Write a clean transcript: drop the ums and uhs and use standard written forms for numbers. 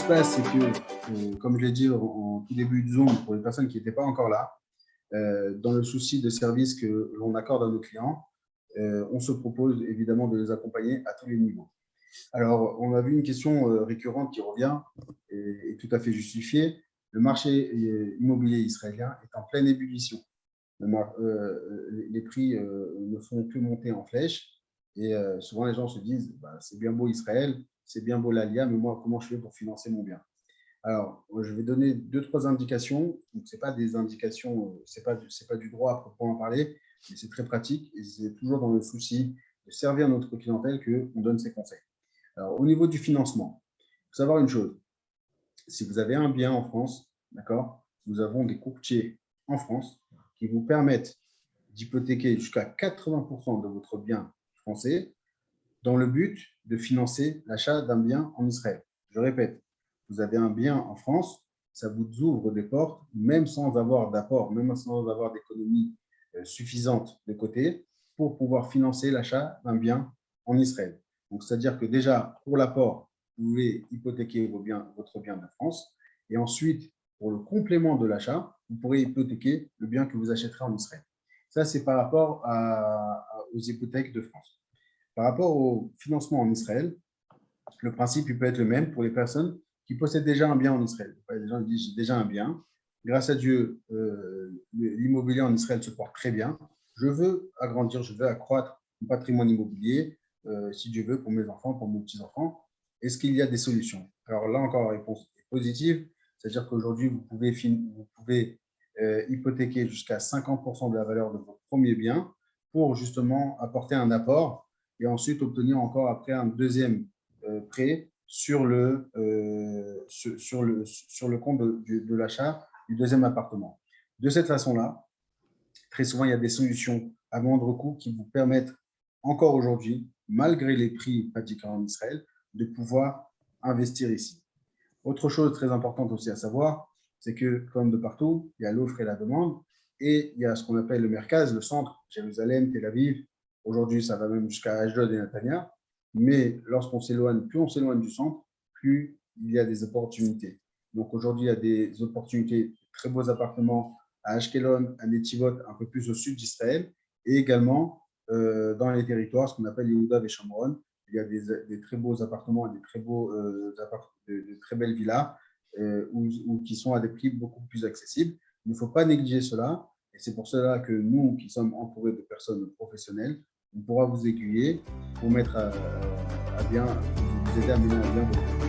se passe, c'est que, comme je l'ai dit en tout début de Zoom, pour les personnes qui n'étaient pas encore là, dans le souci de service que l'on accorde à nos clients, on se propose évidemment de les accompagner à tous les niveaux. Alors, on a vu une question récurrente qui revient et tout à fait justifiée. Le marché immobilier israélien est en pleine ébullition. Les prix ne font que monter en flèche et souvent les gens se disent bah, c'est bien beau Israël, c'est bien beau l'Alia, mais moi, comment je fais pour financer mon bien? Alors, je vais donner deux, trois indications. Ce n'est pas des indications, ce n'est pas du droit à proprement parler, mais c'est très pratique et c'est toujours dans le souci de servir notre clientèle qu'on donne ces conseils. Alors, au niveau du financement, il faut savoir une chose. Si vous avez un bien en France, d'accord, nous avons des courtiers en France qui vous permettent d'hypothéquer jusqu'à 80% de votre bien français dans le but de financer l'achat d'un bien en Israël. Je répète, vous avez un bien en France, ça vous ouvre des portes, même sans avoir d'apport, même sans avoir d'économie suffisante de côté, pour pouvoir financer l'achat d'un bien en Israël. Donc, c'est-à-dire que déjà, pour l'apport, vous pouvez hypothéquer votre bien de France, et ensuite, pour le complément de l'achat, vous pourrez hypothéquer le bien que vous achèterez en Israël. Ça, c'est par rapport aux hypothèques de France. Par rapport au financement en Israël, le principe il peut être le même pour les personnes qui possèdent déjà un bien en Israël. Les gens disent j'ai déjà un bien. Grâce à Dieu, l'immobilier en Israël se porte très bien. Je veux agrandir, je veux accroître mon patrimoine immobilier, si Dieu veut, pour mes enfants, pour mes petits-enfants. Est-ce qu'il y a des solutions? Alors là encore, la réponse est positive. C'est-à-dire qu'aujourd'hui, vous pouvez hypothéquer jusqu'à 50% de la valeur de votre premier bien pour justement apporter un apport et ensuite obtenir encore après un deuxième prêt sur le compte de l'achat du deuxième appartement. De cette façon-là, très souvent, il y a des solutions à moindre coût qui vous permettent encore aujourd'hui, malgré les prix pratiqués en Israël, de pouvoir investir ici. Autre chose très importante aussi à savoir, c'est que comme de partout, il y a l'offre et la demande et il y a ce qu'on appelle le Merkaz, le centre, Jérusalem, Tel Aviv. Aujourd'hui, ça va même jusqu'à Ashdod et Netanya. Mais lorsqu'on s'éloigne, plus on s'éloigne du centre, plus il y a des opportunités. Donc aujourd'hui, il y a des opportunités, de très beaux appartements à Ashkelon, à Netivot, un peu plus au sud d'Israël, et également dans les territoires, ce qu'on appelle Yehuda et Shomron. Il y a des très beaux appartements, des très beaux de très belles villas qui sont à des prix beaucoup plus accessibles. Il ne faut pas négliger cela. Et c'est pour cela que nous, qui sommes entourés de personnes professionnelles, on pourra vous aiguiller pour mettre à bien, vous aider à mener à bien votre